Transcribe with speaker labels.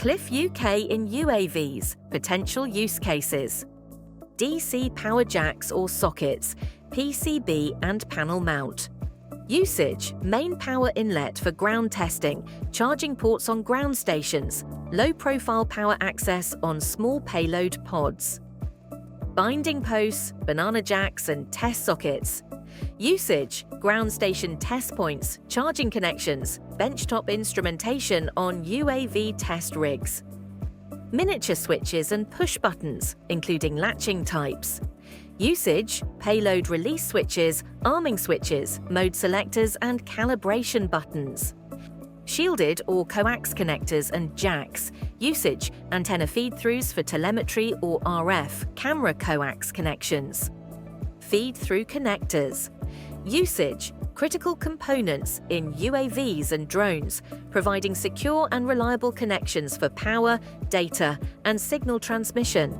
Speaker 1: Cliff UK in UAVs, potential use cases. DC power jacks or sockets, PCB and panel mount. Usage: main power inlet for ground testing, charging ports on ground stations, low-profile power access on small payload pods. Binding posts, banana jacks and test sockets. Usage: ground station test points, charging connections, benchtop instrumentation on UAV test rigs. Miniature switches and push buttons, including latching types. Usage: payload release switches, arming switches, mode selectors and calibration buttons. Shielded or coax connectors and jacks. Usage: antenna feed-throughs for telemetry or RF, camera coax connections. Feed-through connectors. Usage: critical components in UAVs and drones, providing secure and reliable connections for power, data, and signal transmission.